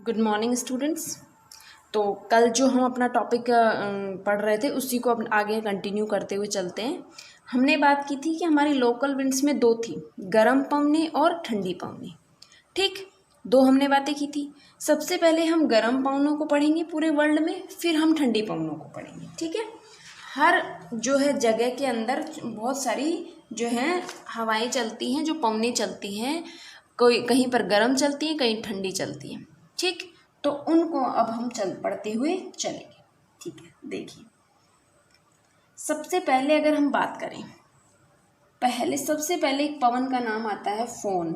Good morning students. तो कल जो हम अपना टॉपिक पढ़ रहे थे उसी को अब आगे कंटिन्यू करते हुए चलते हैं। हमने बात की थी कि हमारी लोकल विंड्स में दो थी, गर्म पवनी और ठंडी पवनी। ठीक, दो हमने बातें की थी। सबसे पहले हम गर्म पवनों को पढ़ेंगे पूरे वर्ल्ड में, फिर हम ठंडी पवनों को पढ़ेंगे। ठीक है, हर जो है जगह के अंदर बहुत सारी जो हैं हवाएं चलती हैं, जो पवनें चलती हैं, कोई कहीं पर गर्म चलती हैं, कहीं ठंडी चलती हैं। ठीक, तो उनको अब हम पढ़ते हुए चलेंगे। ठीक है, देखिए सबसे पहले अगर हम बात करें, सबसे पहले एक पवन का नाम आता है फोन।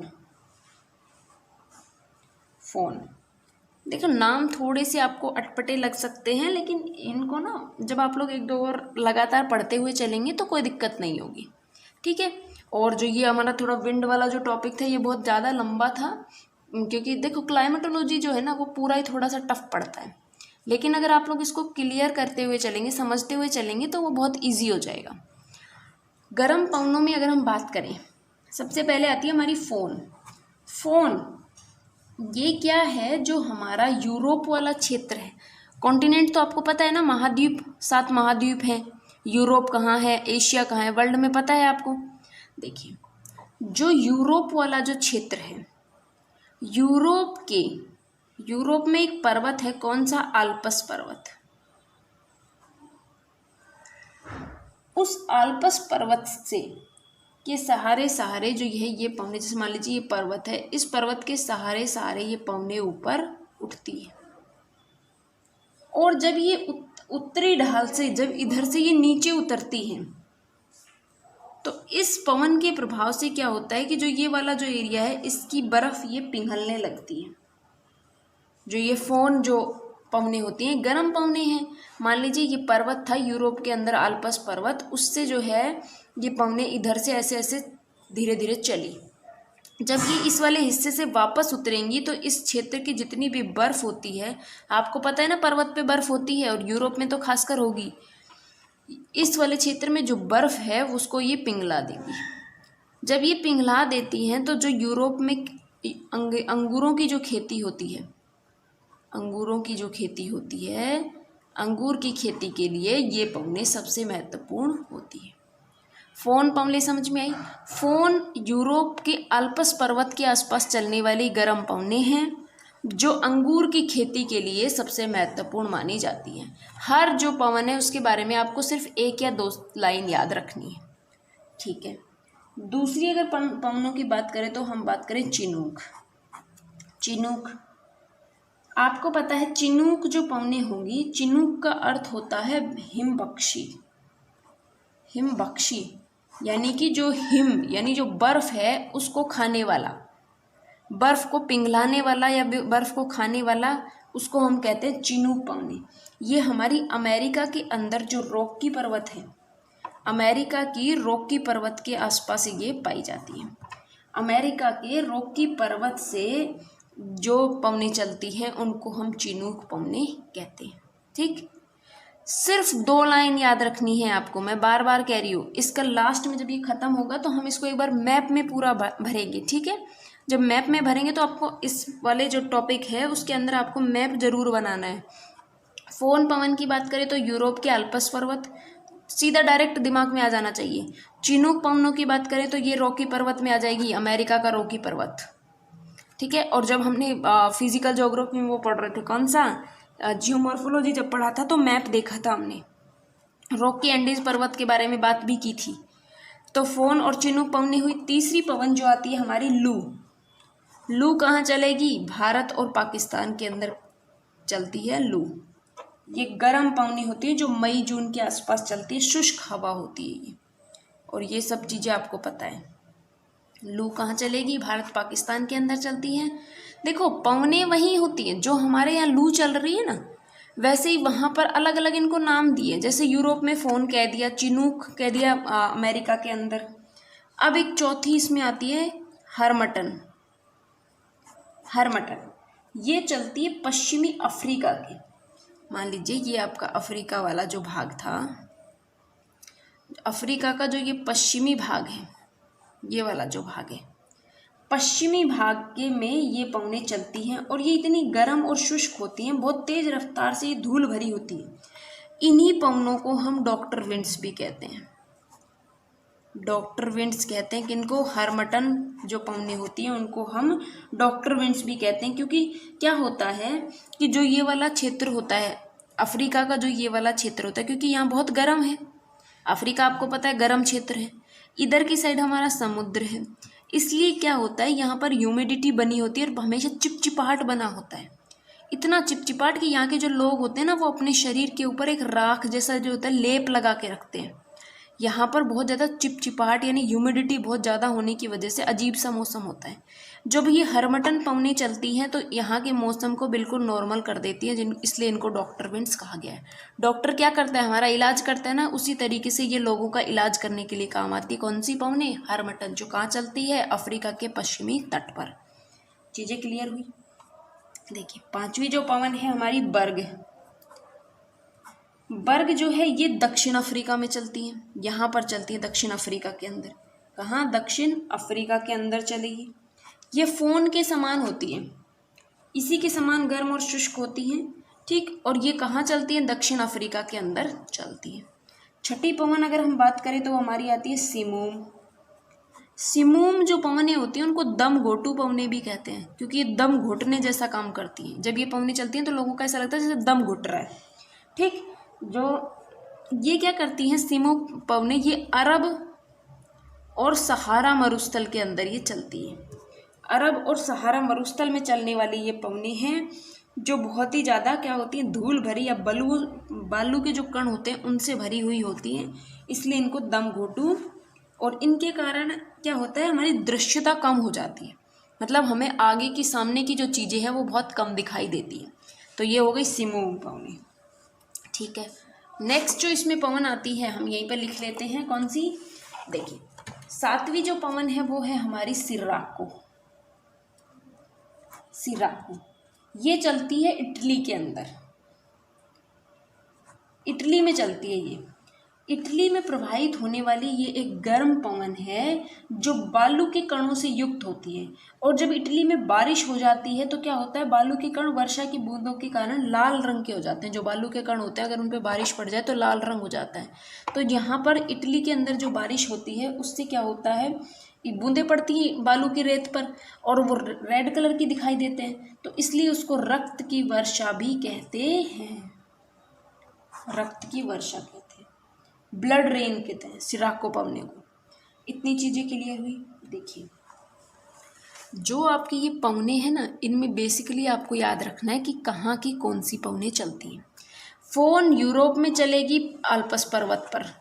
फोन, देखो नाम थोड़े से आपको अटपटे लग सकते हैं, लेकिन इनको ना जब आप लोग एक दो और लगातार पढ़ते हुए चलेंगे तो कोई दिक्कत नहीं होगी। ठीक है, और जो ये हमारा थोड़ा विंड वाला जो टॉपिक था ये बहुत ज़्यादा लंबा था, क्योंकि देखो क्लाइमेटोलॉजी जो है ना वो पूरा ही थोड़ा सा टफ पड़ता है, लेकिन अगर आप लोग इसको क्लियर करते हुए चलेंगे, समझते हुए चलेंगे तो वो बहुत ईजी हो जाएगा। गर्म पवनों में अगर हम बात करें, सबसे पहले आती है हमारी फोन। फोन ये क्या है, जो हमारा यूरोप वाला क्षेत्र है। कॉन्टिनेंट तो आपको पता है ना, महाद्वीप, 7 महाद्वीप हैं। यूरोप कहाँ है, एशिया कहाँ है, वर्ल्ड में पता है आपको। देखिए जो यूरोप वाला जो क्षेत्र है, यूरोप में एक पर्वत है, कौन सा, आल्प्स पर्वत। उस आल्प्स पर्वत से के सहारे सहारे जो ये पवने, जैसे मान लीजिए ये पर्वत है, इस पर्वत के सहारे सहारे ये पवने ऊपर उठती है, और जब ये उत्तरी ढाल से जब इधर से ये नीचे उतरती हैं, तो इस पवन के प्रभाव से क्या होता है कि जो ये वाला जो एरिया है इसकी बर्फ ये पिघलने लगती है। जो ये फोन जो पवने होती हैं, गर्म पवने हैं। मान लीजिए ये पर्वत था यूरोप के अंदर, आल्प्स पर्वत, उससे जो है ये पवने इधर से ऐसे ऐसे धीरे धीरे चली। जब ये इस वाले हिस्से से वापस उतरेंगी तो इस क्षेत्र की जितनी भी बर्फ होती है, आपको पता है ना पर्वत पे बर्फ होती है, और यूरोप में तो खासकर होगी, इस वाले क्षेत्र में जो बर्फ है उसको ये पिघला देगी। जब ये पिघला देती हैं तो जो यूरोप में अंगूरों की जो खेती होती है, अंगूर की खेती के लिए ये पवने सबसे महत्वपूर्ण होती है। फोन पवने समझ में आई। फोन यूरोप के आल्प्स पर्वत के आसपास चलने वाली गर्म पवने हैं, जो अंगूर की खेती के लिए सबसे महत्वपूर्ण मानी जाती हैं। हर जो पवन है उसके बारे में आपको सिर्फ 1 या 2 लाइन याद रखनी है। ठीक है, दूसरी अगर पवनों की बात करें तो हम बात करें चिनूक। आपको पता है चिनूक जो पवने होंगी, चिनूक का अर्थ होता है हिमबख्शी। यानी कि जो हिम यानी जो बर्फ है उसको खाने वाला, बर्फ को पिघलाने वाला या बर्फ को खाने वाला, उसको हम कहते हैं चिनूक पवने। ये हमारी अमेरिका के अंदर जो रॉकी पर्वत है, अमेरिका की रॉकी पर्वत के आसपास ये पाई जाती है। अमेरिका के रॉकी पर्वत से जो पवने चलती हैं उनको हम चिनूक पवने कहते हैं। ठीक, सिर्फ 2 लाइन याद रखनी है आपको, मैं बार बार कह रही हूँ। इसका लास्ट में जब ये खत्म होगा तो हम इसको एक बार मैप में पूरा भरेंगे। ठीक है, जब मैप में भरेंगे तो आपको इस वाले जो टॉपिक है उसके अंदर आपको मैप जरूर बनाना है। फोन पवन की बात करें तो यूरोप के आल्प्स पर्वत, सीधा डायरेक्ट दिमाग में आ जाना चाहिए। चिनूक पवनों की बात करें तो ये रॉकी पर्वत में आ जाएगी, अमेरिका का रॉकी पर्वत। ठीक है, और जब हमने फिजिकल ज्योग्राफी में वो पढ़ रहे थे, कौन सा, जियोमॉर्फोलॉजी जब पढ़ा था तो मैप देखा था हमने, रॉकी एंडीज पर्वत के बारे में बात भी की थी। तो फोन और चिनूक पवने हुई। तीसरी पवन जो आती है हमारी लू कहाँ चलेगी, भारत और पाकिस्तान के अंदर चलती है लू। ये गर्म पवनी होती है जो मई जून के आसपास चलती है, शुष्क हवा होती है ये, और ये सब चीज़ें आपको पता है। लू कहाँ चलेगी, भारत पाकिस्तान के अंदर चलती है। देखो पवने वही होती हैं जो हमारे यहाँ लू चल रही है ना, वैसे ही वहाँ पर अलग अलग इनको नाम दिए। जैसे यूरोप में फोन कह दिया, चिनूक कह दिया अमेरिका के अंदर। अब एक चौथी इसमें आती है हरमटन। ये चलती है पश्चिमी अफ्रीका के। मान लीजिए ये आपका अफ्रीका वाला जो भाग था, अफ्रीका का जो ये पश्चिमी भाग है, ये वाला जो भाग है, पश्चिमी भाग के में ये पवनें चलती हैं और ये इतनी गर्म और शुष्क होती हैं, बहुत तेज रफ्तार से ये धूल भरी होती है। इन्हीं पवनों को हम डॉक्टर विंड्स भी कहते हैं। डॉक्टर विंड्स कहते हैं किनको? हर्मटन जो पवनें होती हैं उनको हम डॉक्टर विंड्स भी कहते हैं। क्योंकि क्या होता है कि जो ये वाला क्षेत्र होता है अफ्रीका का, जो ये वाला क्षेत्र होता है, क्योंकि यहाँ बहुत गर्म है, अफ्रीका आपको पता है गर्म क्षेत्र है, इधर की साइड हमारा समुद्र है, इसलिए क्या होता है यहाँ पर ह्यूमिडिटी बनी होती है और हमेशा चिपचिपाहट बना होता है। इतना चिपचिपाहट कि यहाँ के जो लोग होते हैं ना, वो अपने शरीर के ऊपर एक राख जैसा जो होता है लेप लगा के रखते हैं। यहाँ पर बहुत ज़्यादा चिपचिपाहट यानी ह्यूमिडिटी बहुत ज़्यादा होने की वजह से अजीब सा मौसम होता है। जब ये हर्मटन पवनें चलती हैं तो यहाँ के मौसम को बिल्कुल नॉर्मल कर देती है, इसलिए इनको डॉक्टर विंड्स कहा गया है। डॉक्टर क्या करता है? हमारा इलाज करता है ना, उसी तरीके से ये लोगों का इलाज करने के लिए काम आती है। कौन सी पवनें? हर्मटन, जो कहाँ चलती है? अफ्रीका के पश्चिमी तट पर। चीज़ें क्लियर हुई? देखिए, पांचवी जो पवन है हमारी बर्ग। बर्ग जो है ये दक्षिण अफ्रीका में चलती है, यहाँ पर चलती है दक्षिण अफ्रीका के अंदर। कहाँ? दक्षिण अफ्रीका के अंदर चलेगी। ये फोन के समान होती है, इसी के समान गर्म और शुष्क होती हैं, ठीक। और ये कहाँ चलती है? दक्षिण अफ्रीका के अंदर चलती है। छठी पवन अगर हम बात करें तो हमारी आती है सिमूम। सिमूम जो पवनें होती हैं उनको दम घोटू पवनें भी कहते हैं, क्योंकि ये दम घोटने जैसा काम करती हैं। जब ये पवनें चलती हैं तो लोगों को ऐसा लगता है जैसे दम घुट रहा है, ठीक। जो ये क्या करती हैं सिमूम पवनें, ये अरब और सहारा मरुस्थल के अंदर ये चलती है। अरब और सहारा मरुस्थल में चलने वाली ये पवनें हैं जो बहुत ही ज़्यादा क्या होती हैं? धूल भरी या बालू के जो कण होते हैं उनसे भरी हुई होती हैं, इसलिए इनको दम घोटू। और इनके कारण क्या होता है? हमारी दृश्यता कम हो जाती है, मतलब हमें आगे की सामने की जो चीज़ें हैं वो बहुत कम दिखाई देती हैं। तो ये हो गई सिमूम पवनें, ठीक है। नेक्स्ट जो इसमें पवन आती है हम यहीं पर लिख लेते हैं, कौन सी? देखिए, सातवीं जो पवन है वो है हमारी सिर्राको। सिर्राको ये चलती है इटली के अंदर, इटली में चलती है ये। इटली में प्रवाहित होने वाली ये एक गर्म पवन है जो बालू के कणों से युक्त होती है। और जब इटली में बारिश हो जाती है तो क्या होता है? बालू के कण वर्षा की बूंदों के कारण लाल रंग के हो जाते हैं। जो बालू के कण होते हैं अगर उन पर बारिश पड़ जाए तो लाल रंग हो जाता है। तो यहाँ पर इटली के अंदर जो बारिश होती है उससे क्या होता है? बूंदें पड़ती हैं बालू की रेत पर और वो रेड कलर की दिखाई देते हैं, तो इसलिए उसको रक्त की वर्षा भी कहते हैं। रक्त की वर्षा कहते हैं, ब्लड रेन कहते हैं सिराको पवने को। इतनी चीज़ें क्लियर हुई? देखिए, जो आपकी ये पवने हैं ना, इनमें बेसिकली आपको याद रखना है कि कहाँ की कौन सी पवने चलती हैं। फोन यूरोप में चलेगी आल्प्स पर्वत पर।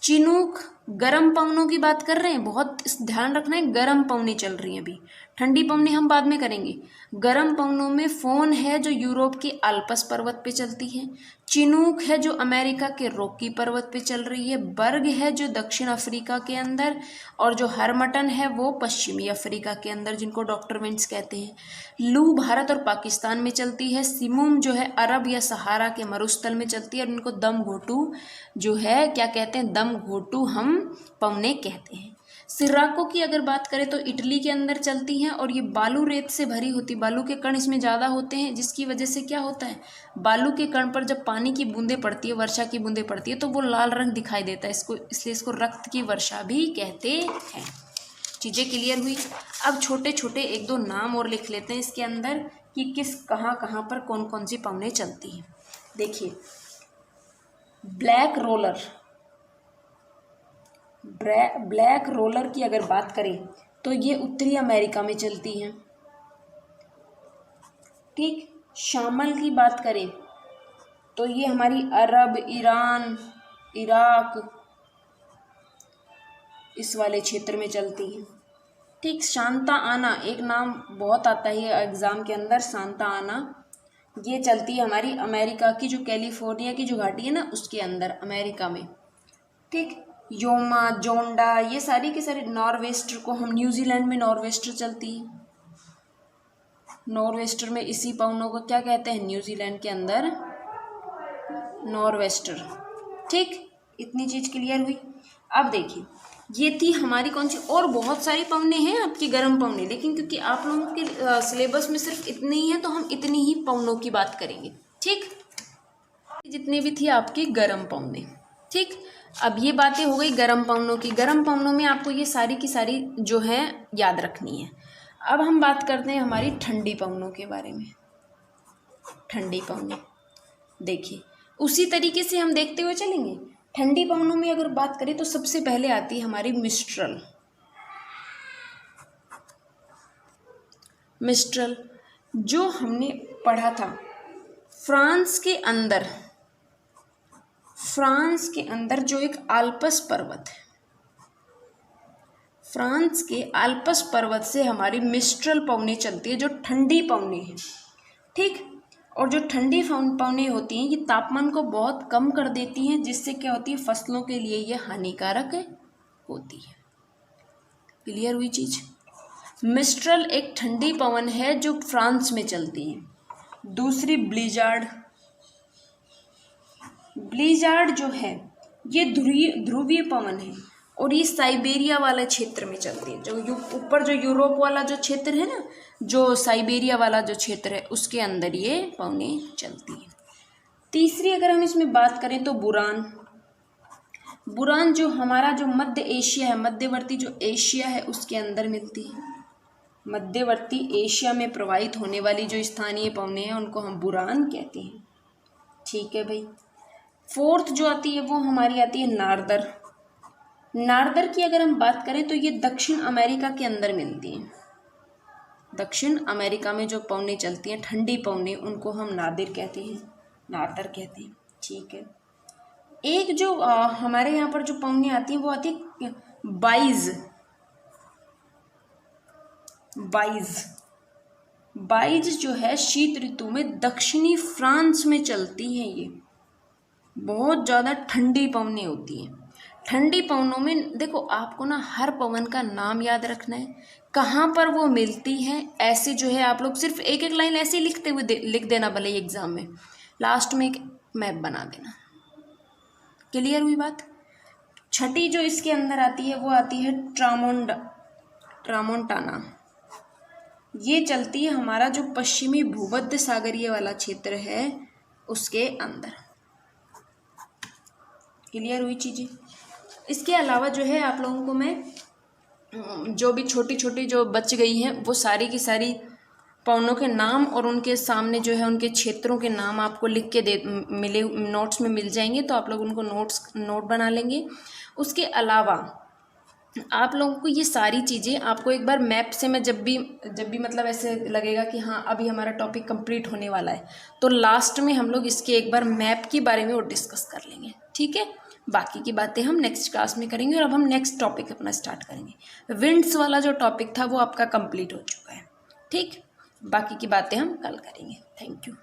चिनूक गर्म पवनों की बात कर रहे हैं, बहुत ध्यान रखना है, गर्म पवनें चल रही हैं अभी, ठंडी पवनें हम बाद में करेंगे। गर्म पवनों में फोन है जो यूरोप के आल्प्स पर्वत पे चलती है, चिनूक है जो अमेरिका के रॉकी पर्वत पे चल रही है, बर्ग है जो दक्षिण अफ्रीका के अंदर, और जो हर्मटन है वो पश्चिमी अफ्रीका के अंदर, जिनको डॉक्टर विंड्स कहते हैं। लू भारत और पाकिस्तान में चलती है। सिमूम जो है अरब या सहारा के मरुस्थल में चलती है, और इनको दम घोटू जो है क्या कहते हैं? दम घोटू हम पवने कहते हैं। सिर्राको की अगर बात करें तो इटली के अंदर चलती हैं और ये बालू रेत से भरी होती, बालू के कण इसमें ज़्यादा होते हैं, जिसकी वजह से क्या होता है? बालू के कण पर जब पानी की बूंदें पड़ती है, वर्षा की बूंदें पड़ती है, तो वो लाल रंग दिखाई देता है, इसलिए इसको रक्त की वर्षा भी कहते हैं। चीज़ें क्लियर हुई? अब छोटे छोटे एक दो नाम और लिख लेते हैं इसके अंदर कि किस कहाँ कहाँ पर कौन कौन सी पवनें चलती हैं। देखिए, ब्लैक रोलर, ब्लैक रोलर की अगर बात करें तो ये उत्तरी अमेरिका में चलती हैं, ठीक। शामल की बात करें तो ये हमारी अरब, ईरान, इराक इस वाले क्षेत्र में चलती हैं, ठीक। शांता आना एक नाम बहुत आता है एग्ज़ाम के अंदर, शांता आना, ये चलती है हमारी अमेरिका की जो कैलिफोर्निया की जो घाटी है ना उसके अंदर, अमेरिका में, ठीक। योमा, जोंडा, ये सारी के सारे, नॉर्वेस्टर को हम न्यूजीलैंड में नॉर्वेस्टर चलती है, नॉर्वेस्टर में इसी पवनों को क्या कहते हैं? न्यूजीलैंड के अंदर नॉर्वेस्टर, ठीक। इतनी चीज़ क्लियर हुई? अब देखिए, ये थी हमारी कौन सी, और बहुत सारी पौने हैं आपकी गर्म पौने, लेकिन क्योंकि आप लोगों के सिलेबस में सिर्फ इतने ही हैं तो हम इतनी ही पौनों की बात करेंगे। ठीक, जितने भी थी आपकी गर्म पौने। ठीक, अब ये बातें हो गई गर्म पौनों की। गर्म पौनों में आपको ये सारी की सारी जो है याद रखनी है। अब हम बात करते हैं हमारी ठंडी पौनों के बारे में। ठंडी पौने देखिए, उसी तरीके से हम देखते हुए चलेंगे। ठंडी पवनों में अगर बात करें तो सबसे पहले आती है हमारी मिस्ट्रल। मिस्ट्रल जो हमने पढ़ा था, फ्रांस के अंदर जो एक आल्प्स पर्वत है, फ्रांस के आल्प्स पर्वत से हमारी मिस्ट्रल पवने चलती है, जो ठंडी पवने हैं। ठीक, और जो ठंडी पवने होती हैं ये तापमान को बहुत कम कर देती हैं, जिससे क्या होती है, फसलों के लिए ये हानिकारक होती है। क्लियर हुई चीज? मिस्ट्रल एक ठंडी पवन है जो फ्रांस में चलती है। दूसरी ब्लिजार्ड। ब्लिजार्ड जो है ये ध्रुवीय पवन है और ये साइबेरिया वाले क्षेत्र में चलती है। जो ऊपर जो यूरोप वाला जो क्षेत्र है ना, जो साइबेरिया वाला जो क्षेत्र है, उसके अंदर ये पवने चलती है। तीसरी अगर हम इसमें बात करें तो बुरान। बुरान जो हमारा जो मध्य एशिया है, मध्यवर्ती जो एशिया है उसके अंदर मिलती है। मध्यवर्ती एशिया में प्रवाहित होने वाली जो स्थानीय पवने हैं उनको हम बुरान कहते हैं। ठीक है भाई। फोर्थ जो आती है वो हमारी आती है नार्दर। नार्दर की अगर हम बात करें तो ये दक्षिण अमेरिका के अंदर मिलती हैं। दक्षिण अमेरिका में जो पवने चलती हैं ठंडी पवने, उनको हम नार्दर कहते हैं, नार्दर कहते हैं। ठीक है। एक जो हमारे यहाँ पर जो पवने आती हैं वो आती है बाइज। बाइज जो है शीत ऋतु में दक्षिणी फ्रांस में चलती हैं। ये बहुत ज़्यादा ठंडी पवनें होती हैं। ठंडी पवनों में देखो आपको ना हर पवन का नाम याद रखना है, कहाँ पर वो मिलती है। ऐसे जो है आप लोग सिर्फ एक एक लाइन ऐसे ही लिख देना, भले एग्जाम में लास्ट में एक मैप बना देना। क्लियर हुई बात? छठी जो इसके अंदर आती है वो आती है ट्रामोंटाना। ये चलती है हमारा जो पश्चिमी भूमध्य सागरीय वाला क्षेत्र है उसके अंदर। क्लियर हुई चीज़ें? इसके अलावा जो है आप लोगों को मैं जो भी छोटी छोटी जो बच गई हैं वो सारी की सारी पवनों के नाम और उनके सामने जो है उनके क्षेत्रों के नाम आपको लिख के मिले नोट्स में मिल जाएंगे, तो आप लोग उनको नोट बना लेंगे। उसके अलावा आप लोगों को ये सारी चीज़ें आपको एक बार मैप से मैं जब भी मतलब ऐसे लगेगा कि हाँ अभी हमारा टॉपिक कंप्लीट होने वाला है, तो लास्ट में हम लोग इसके एक बार मैप के बारे में और डिस्कस कर लेंगे। ठीक है, बाकी की बातें हम नेक्स्ट क्लास में करेंगे। और अब हम नेक्स्ट टॉपिक अपना स्टार्ट करेंगे। विंड्स वाला जो टॉपिक था वो आपका कंप्लीट हो चुका है। ठीक, बाकी की बातें हम कल करेंगे। Thank you.